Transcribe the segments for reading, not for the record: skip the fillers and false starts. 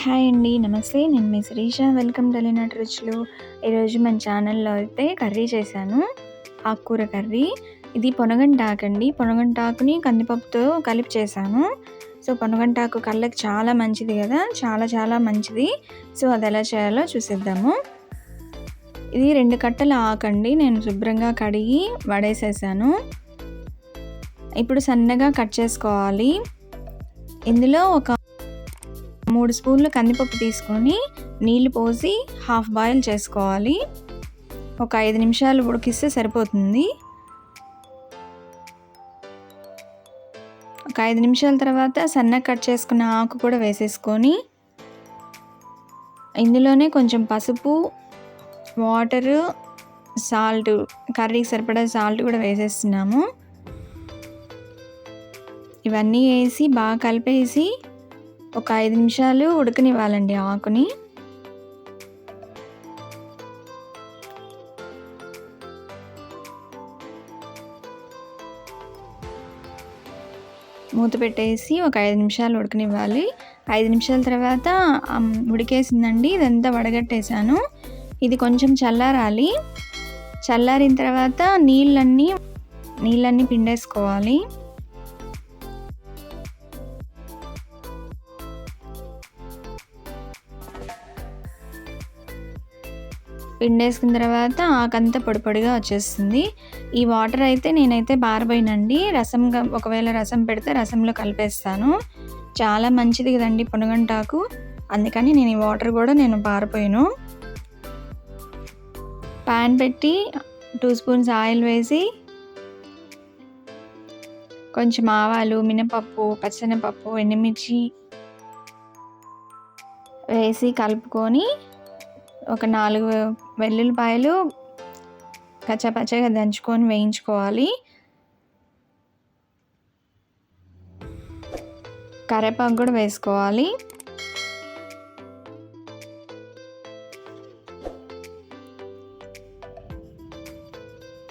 Hi అండి. నమస్తే. నేను మీ శిరీష. వెల్కమ్ టు ఎలినాటి రుచులు. ఈరోజు మన ఛానల్‌లో అయితే కర్రీ చేశాను. ఆకుకూర కర్రీ. ఇది పొనగంటాకండి. పొనగంటాకుని కందిపప్పుతో కలిపి చేశాను. సో, పొనగంటాకు కళ్ళకి చాలా మంచిది గదా! చాలా చాలా మంచిది. సో, అదెలా చేయాలో చూసేద్దాము. ఇది 2 కట్టల ఆకండి. నేను శుభ్రంగా కడిగి వడేసేసాను. ఇప్పుడు సన్నగా కట్ చేసుకోవాలి. ఇందులో ఒక 3 స్పూన్లు కందిపప్పు తీసుకొని నీళ్లు పోసి హాఫ్ బాయిల్ చేసుకోవాలి. ఒక 5 నిమిషాలు ఉడికిస్తే సరిపోతుంది. ఒక 5 నిమిషాల తర్వాత సన్నగా కట్ చేసుకున్న ఆకు కూడా వేసేసుకొని ఇందులోనే కొంచెం పసుపు, వాటరు, సాల్ట్, కర్రీకి సరిపడా సాల్ట్ కూడా వేసేస్తున్నాము. ఇవన్నీ వేసి బాగా కలిపేసి ఒక 5 నిమిషాలు ఉడకనివ్వాలండి ఆకుని. మూత పెట్టేసి ఒక 5 నిమిషాలు ఉడకనివ్వాలి. 5 నిమిషాల తర్వాత ఉడికేసిందండి. ఇదంతా వడగట్టేసాను. ఇది కొంచెం చల్లారాలి. చల్లారిన తర్వాత నీళ్ళన్నీ పిండేసుకోవాలి. పిండేసుకున్న తర్వాత ఆకంతా పొడి పొడిగా వచ్చేస్తుంది. ఈ వాటర్ అయితే నేనైతే పారబోయనండి. ఒకవేళ రసం పెడితే రసంలో కలిపేస్తాను. చాలా మంచిది కదండి పొనగంటాకు. అందుకని నేను ఈ వాటర్ కూడా పారపోయాను. పాన్ పెట్టి 2 స్పూన్స్ ఆయిల్ వేసి కొంచెం ఆవాలు, మినపప్పు, పచ్చెనపప్పు, ఎండుమిర్చి వేసి కలుపుకొని ఒక 4 వెల్లుల్లిపాయలు కచ్చాపచ్చాగా దంచుకొని వేయించుకోవాలి. కరివేపాకు కూడా వేసుకోవాలి.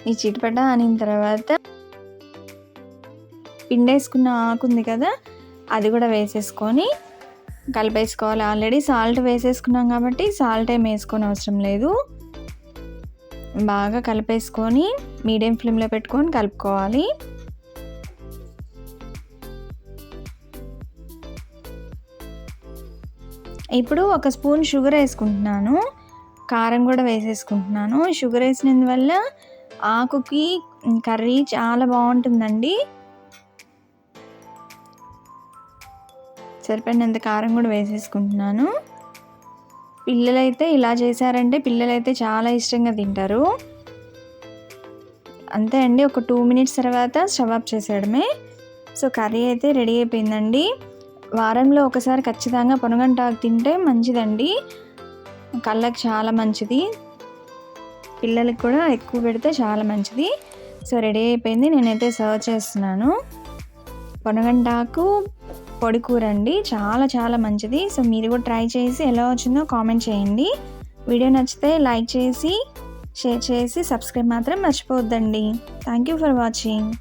ఈ చిటపట అనిన తర్వాత పిండేసుకున్న ఆకు ఉంది కదా, అది కూడా వేసేసుకొని కలిపేసుకోవాలి. ఆల్రెడీ సాల్ట్ వేసేసుకున్నాం కాబట్టి సాల్ట్ ఏం వేసుకొని అవసరం లేదు. బాగా కలిపేసుకొని మీడియం ఫ్లేమ్లో పెట్టుకొని కలుపుకోవాలి. ఇప్పుడు 1 స్పూన్ షుగర్ వేసుకుంటున్నాను. కారం కూడా వేసేసుకుంటున్నాను. షుగర్ వేసినందువల్ల ఆకుకి కర్రీ చాలా బాగుంటుందండి. సరిపడినంత కారం కూడా వేసేసుకుంటున్నాను. పిల్లలైతే ఇలా చేశారంటే పిల్లలైతే చాలా ఇష్టంగా తింటారు. అంతే అండి. ఒక 2 మినిట్స్ తర్వాత స్టవ్ ఆఫ్ చేసేయడమే. సో, కర్రీ అయితే రెడీ అయిపోయిందండి. వారంలో ఒకసారి ఖచ్చితంగా పొనగంటాకు తింటే మంచిదండి. కళ్ళకి చాలా మంచిది. పిల్లలకి కూడా ఎక్కువ పెడితే చాలా మంచిది. సో, రెడీ అయిపోయింది. నేనైతే సర్వ్ చేస్తున్నాను. పొనగంటాకు పొడి కూర అండి. చాలా చాలా మంచిది. సో, మీరు కూడా ట్రై చేసి ఎలా వచ్చిందో కామెంట్ చేయండి. వీడియో నచ్చితే లైక్ చేసి, షేర్ చేసి, సబ్స్క్రైబ్ మాత్రం మర్చిపోవద్దండి. Thank you for watching.